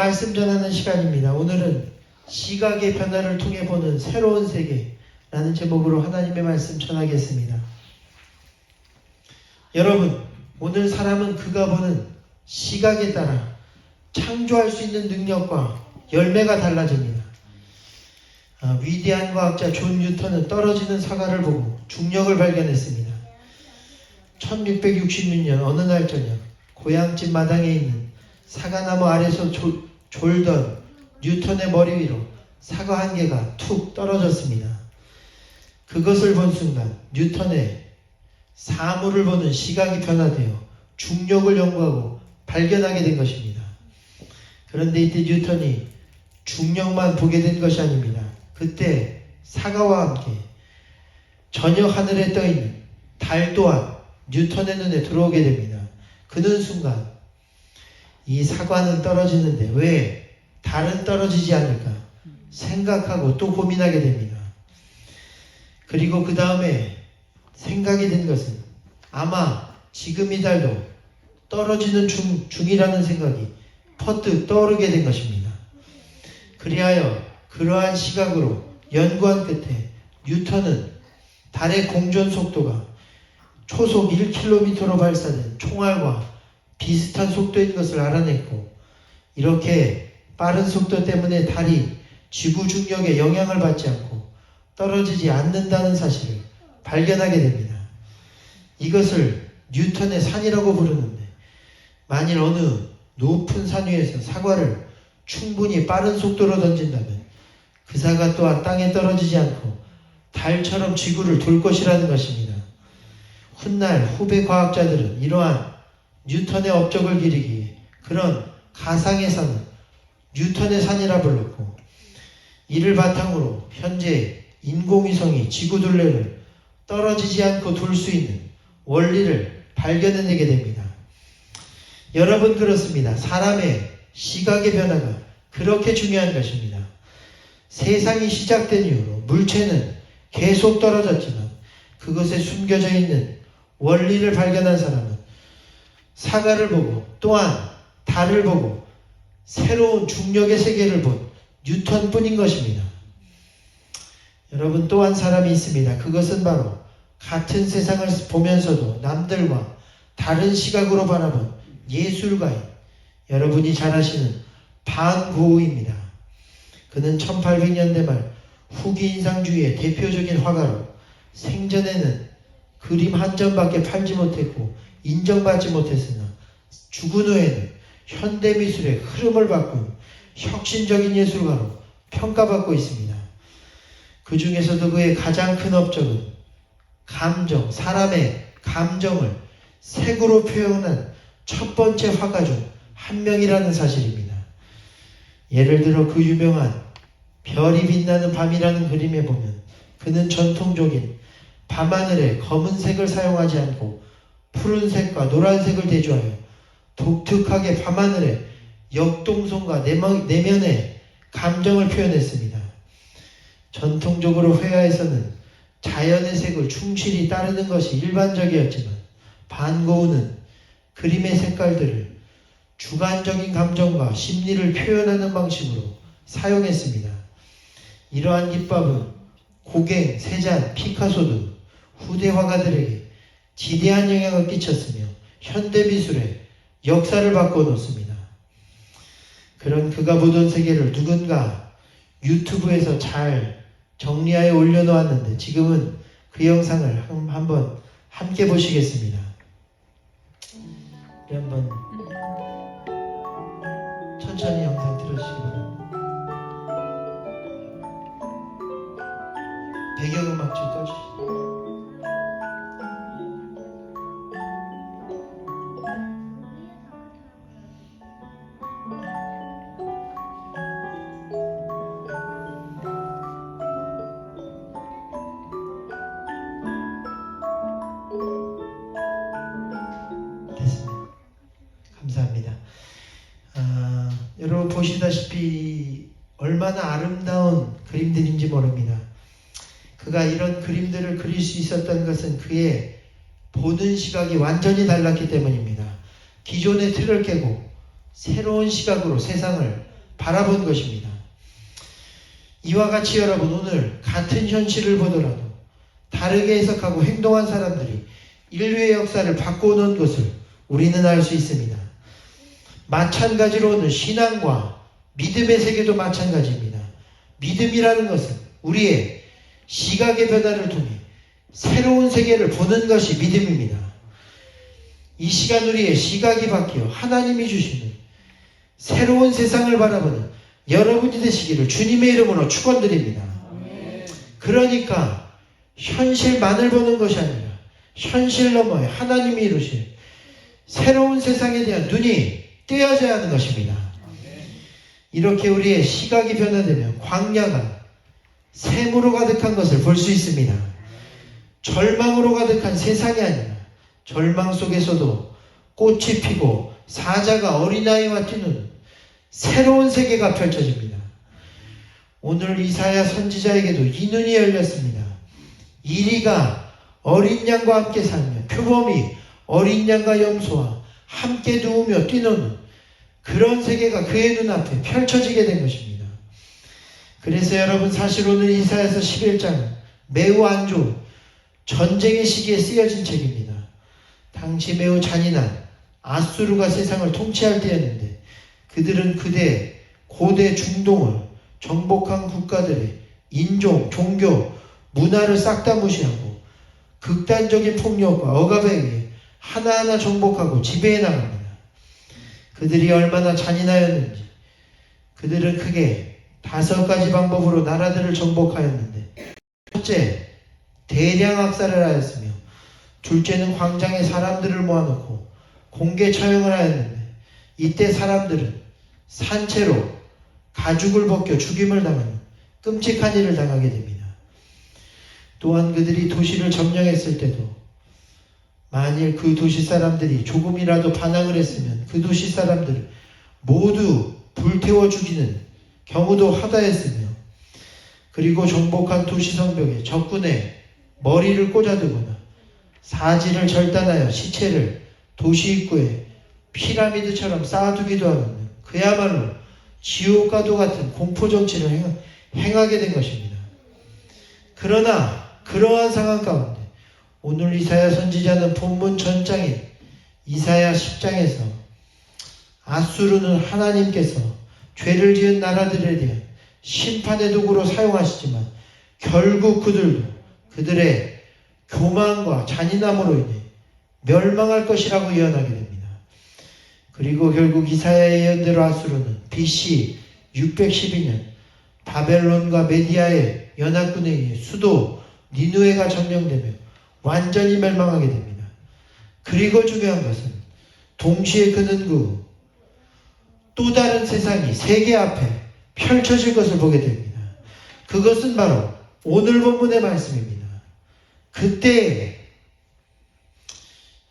말씀 전하는 시간입니다. 오늘은 시각의 변화를 통해 보는 새로운 세계라는 제목으로 하나님의 말씀 전하겠습니다. 여러분, 오늘 사람은 그가 보는 시각에 따라 창조할 수 있는 능력과 열매가 달라집니다. 위대한 과학자 존 뉴턴은 떨어지는 사과를 보고 중력을 발견했습니다. 1666년 어느 날 저녁 고향집 마당에 있는 사과나무 아래서 졸던 뉴턴의 머리 위로 사과 한 개가 툭 떨어졌습니다. 그것을 본 순간 뉴턴의 사물을 보는 시각이 변화되어 중력을 연구하고 발견하게 된 것입니다. 그런데 이때 뉴턴이 중력만 보게 된 것이 아닙니다. 그때 사과와 함께 저녁 하늘에 떠있는 달 또한 뉴턴의 눈에 들어오게 됩니다. 그는 순간 이 사과는 떨어지는데 왜 달은 떨어지지 않을까 생각하고 또 고민하게 됩니다. 그리고 그 다음에 생각이 든 것은 아마 지금 이 달도 떨어지는 중이라는 생각이 퍼뜩 떠오르게 된 것입니다. 그리하여 그러한 시각으로 연구한 끝에 뉴턴은 달의 공전 속도가 초속 1km로 발사된 총알과 비슷한 속도인 것을 알아냈고, 이렇게 빠른 속도 때문에 달이 지구 중력에 영향을 받지 않고 떨어지지 않는다는 사실을 발견하게 됩니다. 이것을 뉴턴의 산이라고 부르는데, 만일 어느 높은 산 위에서 사과를 충분히 빠른 속도로 던진다면 그 사과 또한 땅에 떨어지지 않고 달처럼 지구를 돌 것이라는 것입니다. 훗날 후배 과학자들은 이러한 뉴턴의 업적을 기리기 위해 그런 가상의 산을 뉴턴의 산이라 불렀고, 이를 바탕으로 현재 인공위성이 지구 둘레를 떨어지지 않고 돌 수 있는 원리를 발견해내게 됩니다. 여러분, 그렇습니다. 사람의 시각의 변화가 그렇게 중요한 것입니다. 세상이 시작된 이후로 물체는 계속 떨어졌지만 그것에 숨겨져 있는 원리를 발견한 사람은 사과를 보고 또한 달을 보고 새로운 중력의 세계를 본 뉴턴뿐인 것입니다. 여러분, 또 한 사람이 있습니다. 그것은 바로 같은 세상을 보면서도 남들과 다른 시각으로 바라본 예술가인 여러분이 잘 아시는 반 고흐입니다. 그는 1800년대 말 후기 인상주의의 대표적인 화가로 생전에는 그림 한 점밖에 팔지 못했고 인정받지 못했으나 죽은 후에는 현대미술의 흐름을 바꾼 혁신적인 예술가로 평가받고 있습니다. 그 중에서도 그의 가장 큰 업적은 감정, 사람의 감정을 색으로 표현한 첫 번째 화가 중 한 명이라는 사실입니다. 예를 들어 그 유명한 별이 빛나는 밤이라는 그림에 보면 그는 전통적인 밤하늘에 검은색을 사용하지 않고 푸른색과 노란색을 대조하여 독특하게 밤하늘의 역동성과 내면의 감정을 표현했습니다. 전통적으로 회화에서는 자연의 색을 충실히 따르는 것이 일반적이었지만 반 고흐는 그림의 색깔들을 주관적인 감정과 심리를 표현하는 방식으로 사용했습니다. 이러한 기법은 고갱, 세잔, 피카소 등 후대 화가들에게 지대한 영향을 끼쳤으며 현대미술의 역사를 바꿔놓습니다. 그런 그가 보던 세계를 누군가 유튜브에서 잘 정리하여 올려놓았는데 지금은 그 영상을 한번 함께 보시겠습니다. 우리 한번 천천히 영상 들어주시기 바랍니다. 배경음악 좀 꺼주시죠. 감사합니다. 여러분 보시다시피 얼마나 아름다운 그림들인지 모릅니다. 그가 이런 그림들을 그릴 수 있었던 것은 그의 보는 시각이 완전히 달랐기 때문입니다. 기존의 틀을 깨고 새로운 시각으로 세상을 바라본 것입니다. 이와 같이 여러분, 오늘 같은 현실을 보더라도 다르게 해석하고 행동한 사람들이 인류의 역사를 바꿔놓은 것을 우리는 알 수 있습니다. 마찬가지로 오늘 신앙과 믿음의 세계도 마찬가지입니다. 믿음이라는 것은 우리의 시각의 변화를 통해 새로운 세계를 보는 것이 믿음입니다. 이 시간 우리의 시각이 바뀌어 하나님이 주시는 새로운 세상을 바라보는 여러분이 되시기를 주님의 이름으로 축원드립니다. 그러니까 현실만을 보는 것이 아니라 현실 너머에 하나님이 이루실 새로운 세상에 대한 눈이 떼어져야 하는 것입니다. 이렇게 우리의 시각이 변화되면 광야가 샘으로 가득한 것을 볼 수 있습니다. 절망으로 가득한 세상이 아니라 절망 속에서도 꽃이 피고 사자가 어린아이와 뛰는 새로운 세계가 펼쳐집니다. 오늘 이사야 선지자에게도 이 눈이 열렸습니다. 이리가 어린 양과 함께 살며 표범이 어린 양과 염소와 함께 누우며 뛰노는 그런 세계가 그의 눈앞에 펼쳐지게 된 것입니다. 그래서 여러분, 사실 오늘 이사야서 11장은 매우 안 좋은 전쟁의 시기에 쓰여진 책입니다. 당시 매우 잔인한 아수르가 세상을 통치할 때였는데 그들은 그대 고대 중동을 정복한 국가들의 인종, 종교, 문화를 싹 다 무시하고 극단적인 폭력과 억압에 의해 하나하나 정복하고 지배해 나갑니다. 그들이 얼마나 잔인하였는지 그들은 크게 5가지 방법으로 나라들을 정복하였는데, 첫째, 대량 학살을 하였으며, 둘째는 광장에 사람들을 모아놓고 공개 처형을 하였는데, 이때 사람들은 산채로 가죽을 벗겨 죽임을 당하는 끔찍한 일을 당하게 됩니다. 또한 그들이 도시를 점령했을 때도 만일 그 도시 사람들이 조금이라도 반항을 했으면 그 도시 사람들을 모두 불태워 죽이는 경우도 하다했으며, 그리고 정복한 도시 성벽에 적군의 머리를 꽂아두거나 사지를 절단하여 시체를 도시 입구에 피라미드처럼 쌓아두기도 하는 그야말로 지옥과도 같은 공포정치를 행하게 된 것입니다. 그러나 그러한 상황 가운데 오늘 이사야 선지자는 본문 전장인 이사야 10장에서 아수르는 하나님께서 죄를 지은 나라들에 대한 심판의 도구로 사용하시지만 결국 그들도 그들의 교만과 잔인함으로 인해 멸망할 것이라고 예언하게 됩니다. 그리고 결국 이사야의 예언대로 아수르는 BC 612년 바벨론과 메디아의 연합군에 의해 수도 니누에가 점령되며 완전히 멸망하게 됩니다. 그리고 중요한 것은 동시에 그는 또 다른 세상이 세계 앞에 펼쳐질 것을 보게 됩니다. 그것은 바로 오늘 본문의 말씀입니다. 그때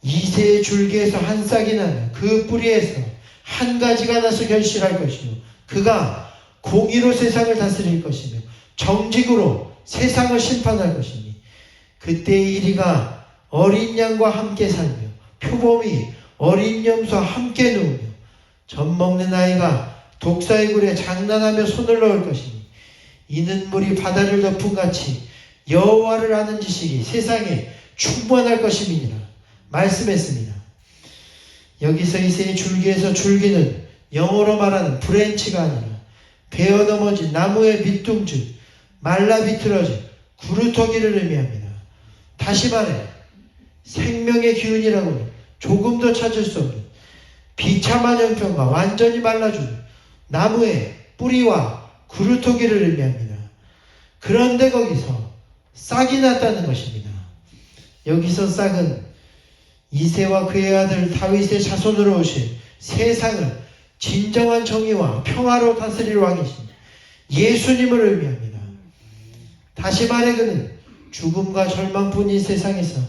이새의 줄기에서 한 싹이 나며 그 뿌리에서 한 가지가 나서 결실할 것이요, 그가 공의로 세상을 다스릴 것이며 정직으로 세상을 심판할 것이니, 그때의 이리가 어린 양과 함께 살며 표범이 어린 염소와 함께 누우며 젖먹는 아이가 독사의 굴에 장난하며 손을 넣을 것이니, 이는 물이 바다를 덮은 같이 여호와를 아는 지식이 세상에 충만할 것임이니라 말씀했습니다. 여기서 이새의 줄기에서 줄기는 영어로 말하는 브랜치가 아니라 베어 넘어진 나무의 밑둥, 말라 비틀어진 구루터기를 의미합니다. 다시 말해 생명의 기운이라고는 조금 더 찾을 수 없는 비참한 형편과 완전히 말라준 나무의 뿌리와 구루터기를 의미합니다. 그런데 거기서 싹이 났다는 것입니다. 여기서 싹은 이새와 그의 아들 다윗의 자손으로 오신 세상을 진정한 정의와 평화로 다스릴 왕이신 예수님을 의미합니다. 다시 말해 그는 죽음과 절망뿐인 세상에서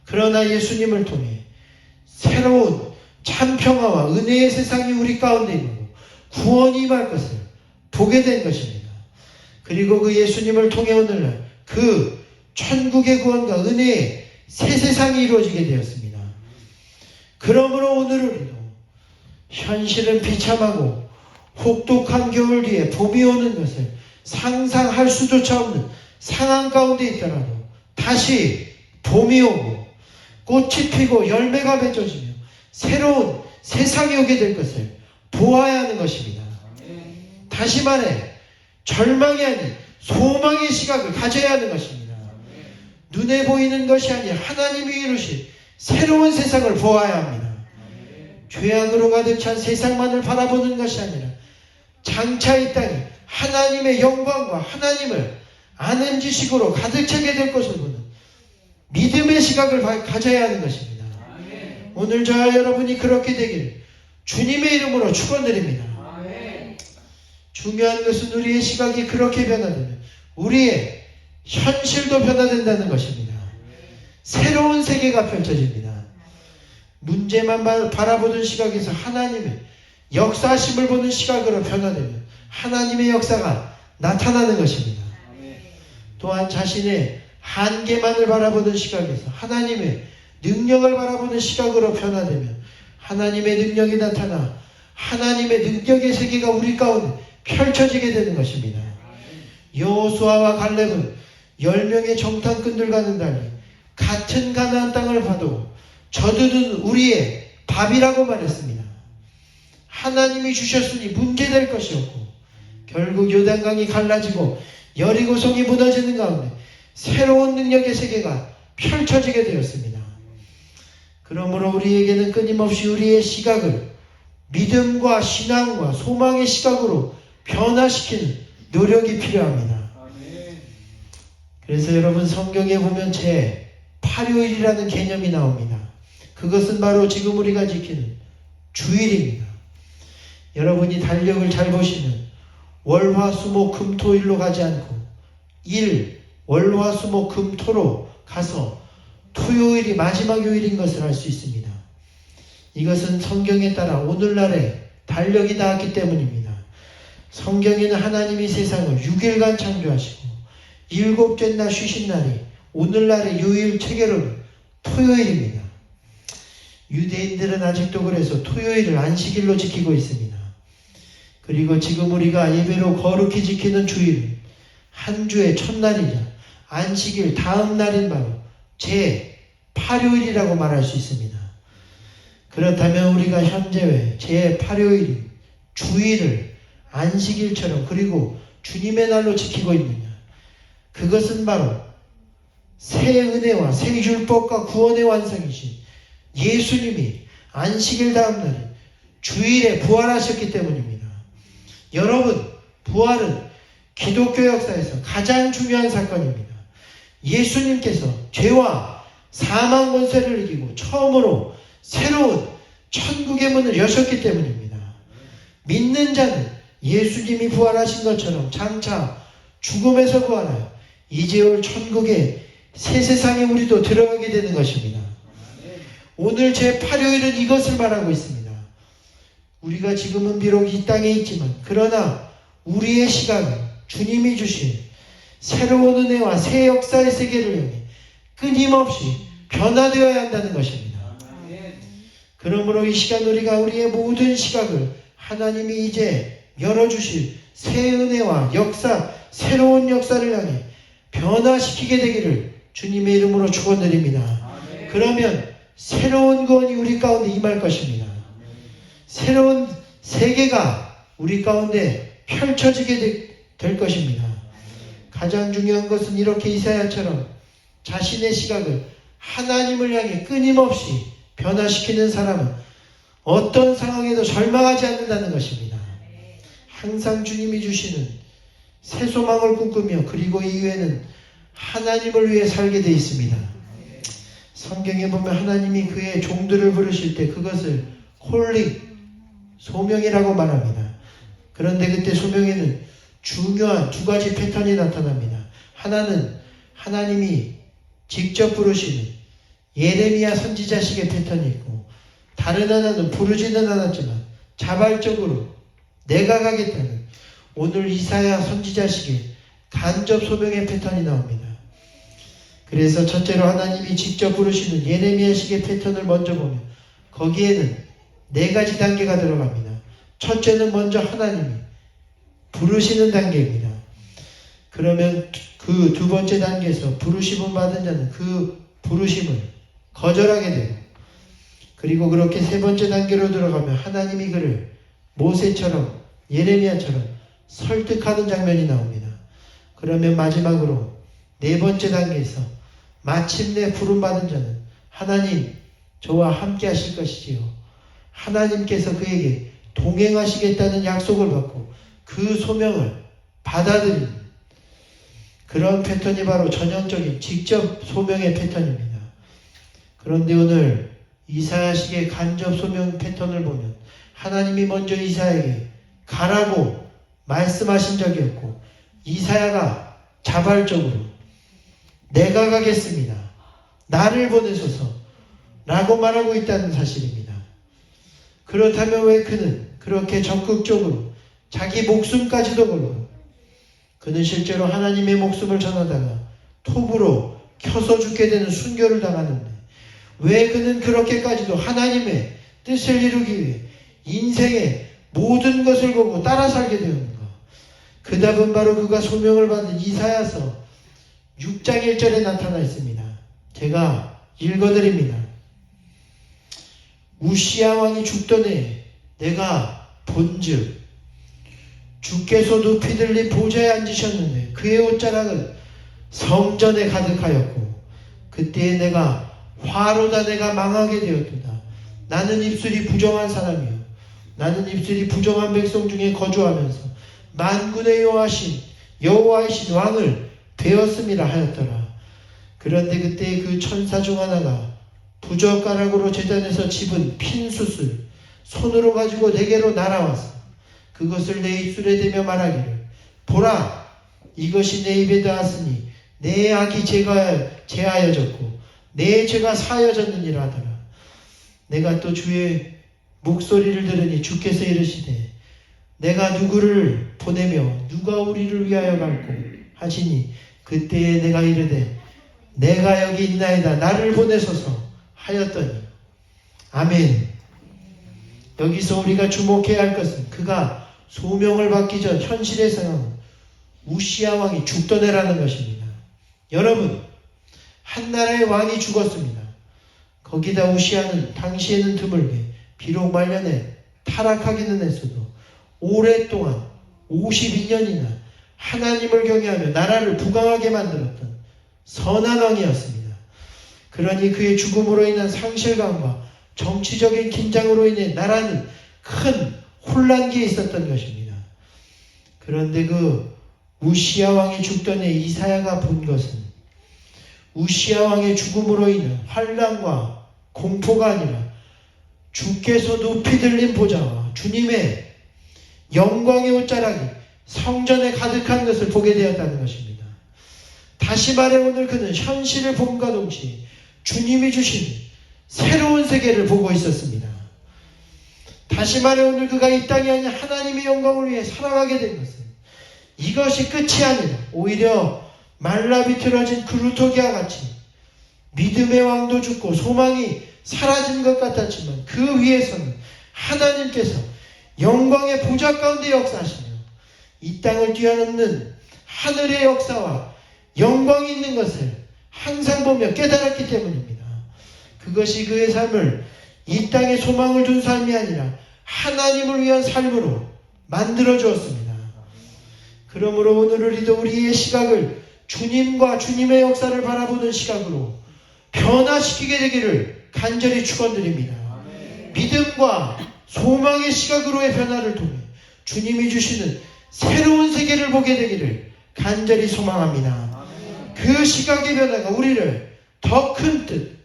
그러나 예수님을 통해 새로운 참 평화와 은혜의 세상이 우리 가운데 있고 구원이 임할 것을 보게 된 것입니다. 그리고 그 예수님을 통해 오늘날 그 천국의 구원과 은혜의 새 세상이 이루어지게 되었습니다. 그러므로 오늘 우리도 현실은 비참하고 혹독한 겨울 뒤에 봄이 오는 것을 상상할 수조차 없는 상황 가운데 있더라도 다시 봄이 오고 꽃이 피고 열매가 맺어지며 새로운 세상이 오게 될 것을 보아야 하는 것입니다. 다시 말해 절망이 아닌 소망의 시각을 가져야 하는 것입니다. 눈에 보이는 것이 아니라 하나님이 이루신 새로운 세상을 보아야 합니다. 죄악으로 가득 찬 세상만을 바라보는 것이 아니라 장차 이 땅이 하나님의 영광과 하나님을 아는 지식으로 가득 차게 될 것을 보는 믿음의 시각을 가져야 하는 것입니다. 오늘 저와 여러분이 그렇게 되길 주님의 이름으로 축원드립니다. 중요한 것은 우리의 시각이 그렇게 변화되면 우리의 현실도 변화된다는 것입니다. 새로운 세계가 펼쳐집니다. 문제만 바라보던 시각에서 하나님의 역사하심을 보는 시각으로 변화되면 하나님의 역사가 나타나는 것입니다. 또한 자신의 한계만을 바라보는 시각에서 하나님의 능력을 바라보는 시각으로 변화되면 하나님의 능력이 나타나 하나님의 능력의 세계가 우리 가운데 펼쳐지게 되는 것입니다. 여호수아와 갈렙은 10명의 정탐꾼들과는 달리 같은 가나안 땅을 봐도 저들은 우리의 밥이라고 말했습니다. 하나님이 주셨으니 문제될 것이 없고 결국 요단강이 갈라지고 여리고성이 무너지는 가운데 새로운 능력의 세계가 펼쳐지게 되었습니다. 그러므로 우리에게는 끊임없이 우리의 시각을 믿음과 신앙과 소망의 시각으로 변화시키는 노력이 필요합니다. 그래서 여러분 성경에 보면 제8요일이라는 개념이 나옵니다. 그것은 바로 지금 우리가 지키는 주일입니다. 여러분이 달력을 잘 보시면 월화수목금토일로 가지 않고 월화수목금토로 가서 토요일이 마지막 요일인 것을 알 수 있습니다. 이것은 성경에 따라 오늘날의 달력이 닿았기 때문입니다. 성경에는 하나님이 세상을 6일간 창조하시고 7째 날 쉬신 날이 오늘날의 요일 체계로는 토요일입니다. 유대인들은 아직도 그래서 토요일을 안식일로 지키고 있습니다. 그리고 지금 우리가 예배로 거룩히 지키는 주일은 한 주의 첫날이자 안식일 다음 날인 바로 제8요일이라고 말할 수 있습니다. 그렇다면 우리가 현재 제8요일인 주일을 안식일처럼 그리고 주님의 날로 지키고 있느냐? 그것은 바로 새 은혜와 새 율법과 구원의 완성이신 예수님이 안식일 다음 날인 주일에 부활하셨기 때문입니다. 여러분, 부활은 기독교 역사에서 가장 중요한 사건입니다. 예수님께서 죄와 사망 권세를 이기고 처음으로 새로운 천국의 문을 여셨기 때문입니다. 믿는 자는 예수님이 부활하신 것처럼 장차 죽음에서 부활하여 이제 올 천국의 새 세상에 우리도 들어가게 되는 것입니다. 오늘 제8요일은 이것을 말하고 있습니다. 우리가 지금은 비록 이 땅에 있지만 그러나 우리의 시각은 주님이 주신 새로운 은혜와 새 역사의 세계를 향해 끊임없이 변화되어야 한다는 것입니다. 그러므로 이 시간 우리가 우리의 모든 시각을 하나님이 이제 열어주실 새 은혜와 역사, 새로운 역사를 향해 변화시키게 되기를 주님의 이름으로 축원드립니다. 그러면 새로운 구원이 우리 가운데 임할 것입니다. 새로운 세계가 우리 가운데 펼쳐지게 될 것입니다. 가장 중요한 것은 이렇게 이사야처럼 자신의 시각을 하나님을 향해 끊임없이 변화시키는 사람은 어떤 상황에도 절망하지 않는다는 것입니다. 항상 주님이 주시는 새 소망을 꿈꾸며 그리고 이후에는 하나님을 위해 살게 되어 있습니다. 성경에 보면 하나님이 그의 종들을 부르실 때 그것을 콜링, 소명이라고 말합니다. 그런데 그때 소명에는 중요한 두 가지 패턴이 나타납니다. 하나는 하나님이 직접 부르시는 예레미야 선지자식의 패턴이 있고 다른 하나는 부르지는 않았지만 자발적으로 내가 가겠다는 오늘 이사야 선지자식의 간접 소명의 패턴이 나옵니다. 그래서 첫째로 하나님이 직접 부르시는 예레미야식의 패턴을 먼저 보면 거기에는 4가지 단계가 들어갑니다. 첫째는 먼저 하나님이 부르시는 단계입니다. 그러면 그 두 번째 단계에서 부르심을 받은 자는 그 부르심을 거절하게 돼요. 그리고 그렇게 세 번째 단계로 들어가면 하나님이 그를 모세처럼 예레미야처럼 설득하는 장면이 나옵니다. 그러면 마지막으로 네 번째 단계에서 마침내 부름받은 자는 하나님 저와 함께 하실 것이지요. 하나님께서 그에게 동행하시겠다는 약속을 받고 그 소명을 받아들이는 그런 패턴이 바로 전형적인 직접 소명의 패턴입니다. 그런데 오늘 이사야식의 간접 소명 패턴을 보면 하나님이 먼저 이사야에게 가라고 말씀하신 적이 없고 이사야가 자발적으로 내가 가겠습니다. 나를 보내소서 라고 말하고 있다는 사실입니다. 그렇다면 왜 그는 그렇게 적극적으로 자기 목숨까지도 걸고 그는 실제로 하나님의 목숨을 전하다가 톱으로 켜서 죽게 되는 순교를 당하는데 왜 그는 그렇게까지도 하나님의 뜻을 이루기 위해 인생의 모든 것을 걸고 따라 살게 되었는가? 그 답은 바로 그가 소명을 받은 이사야서 6장 1절에 나타나 있습니다. 제가 읽어드립니다. 우시야 왕이 죽던 해에 내가 본즉 주께서 높이 들린 보좌에 앉으셨는데 그의 옷자락은 성전에 가득하였고 그때에 내가 화로다 내가 망하게 되었도다. 나는 입술이 부정한 사람이요 나는 입술이 부정한 백성 중에 거주하면서 만군의 여호와이신 왕을 배웠음이라 하였더라. 그런데 그때 그 천사 중 하나가 부젓가락으로 제단에서 집은 핀 숯을 손으로 가지고 내게로 날아왔어. 그것을 내 입술에 대며 말하기를 보라 이것이 내 입에 닿았으니 내 악이 제하여졌고 내 죄가 사하여졌느니라 하더라. 내가 또 주의 목소리를 들으니 주께서 이르시되 내가 누구를 보내며 누가 우리를 위하여 갈고 하시니 그때에 내가 이르되 내가 여기 있나이다 나를 보내소서 하였더니 아멘. 여기서 우리가 주목해야 할 것은 그가 소명을 받기 전 현실의 상황은 우시야 왕이 죽던 해라는 것입니다. 여러분 한 나라의 왕이 죽었습니다. 거기다 우시야는 당시에는 드물게 비록 말년에 타락하기는 했어도 오랫동안 52년이나 하나님을 경외하며 나라를 부강하게 만들었던 선한 왕이었습니다. 그러니 그의 죽음으로 인한 상실감과 정치적인 긴장으로 인해 나라는 큰 혼란기에 있었던 것입니다. 그런데 그 우시야 왕이 죽던 해 이사야가 본 것은 우시야 왕의 죽음으로 인한 환란과 공포가 아니라 주께서 높이 들린 보좌와 주님의 영광의 옷자락이 성전에 가득한 것을 보게 되었다는 것입니다. 다시 말해 오늘 그는 현실을 봄과 동시에 주님이 주신 새로운 세계를 보고 있었습니다. 다시 말해 오늘 그가 이 땅이 아닌 하나님의 영광을 위해 살아가게 된 것은 이것이 끝이 아니라 오히려 말라비틀어진 그루터기와 같이 믿음의 왕도 죽고 소망이 사라진 것 같았지만 그 위에서는 하나님께서 영광의 보좌 가운데 역사하시며 이 땅을 뛰어넘는 하늘의 역사와 영광이 있는 것을 항상 보며 깨달았기 때문입니다. 그것이 그의 삶을 이 땅에 소망을 둔 삶이 아니라 하나님을 위한 삶으로 만들어 주었습니다. 그러므로 오늘 우리도 우리의 시각을 주님과 주님의 역사를 바라보는 시각으로 변화시키게 되기를 간절히 축원드립니다. 믿음과 소망의 시각으로의 변화를 통해 주님이 주시는 새로운 세계를 보게 되기를 간절히 소망합니다. 그 시각의 변화가 우리를 더 큰 뜻,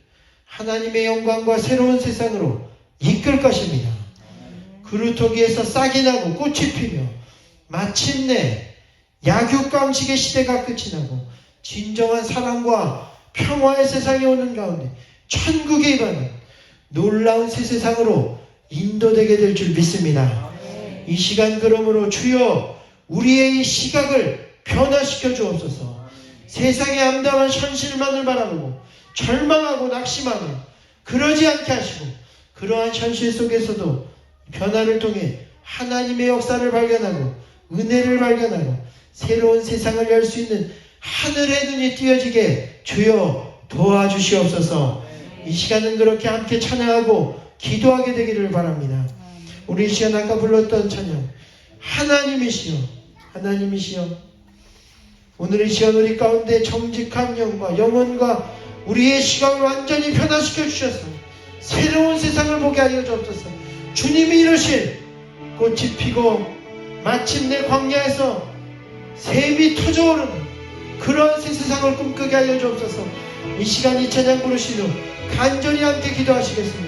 하나님의 영광과 새로운 세상으로 이끌 것입니다. 그루터기에서 싹이 나고 꽃이 피며 마침내 약육강식의 시대가 끝이 나고 진정한 사랑과 평화의 세상이 오는 가운데 천국에 입하는 놀라운 새 세상으로 인도되게 될 줄 믿습니다. 이 시간 그러므로 주여 우리의 이 시각을 변화시켜 주옵소서. 세상의 암담한 현실만을 바라보고 절망하고 낙심하며 그러지 않게 하시고 그러한 현실 속에서도 변화를 통해 하나님의 역사를 발견하고 은혜를 발견하고 새로운 세상을 열 수 있는 하늘의 눈이 띄어지게 주여 도와주시옵소서. 이 시간은 그렇게 함께 찬양하고 기도하게 되기를 바랍니다. 우리 이 시간 아까 불렀던 찬양, 하나님이시여, 하나님이시여, 오늘 이 시간 우리 가운데 정직한 영과 영혼과 우리의 시각을 완전히 변화시켜 주셔서 새로운 세상을 보게 하여 주옵소서. 주님이 이르신 꽃이 피고 마침내 광야에서 샘이 터져오르는 그런 새 세상을 꿈꾸게 하여 주옵소서. 이 시간 이 찬양 부르신 후 간절히 함께 기도하시겠습니다.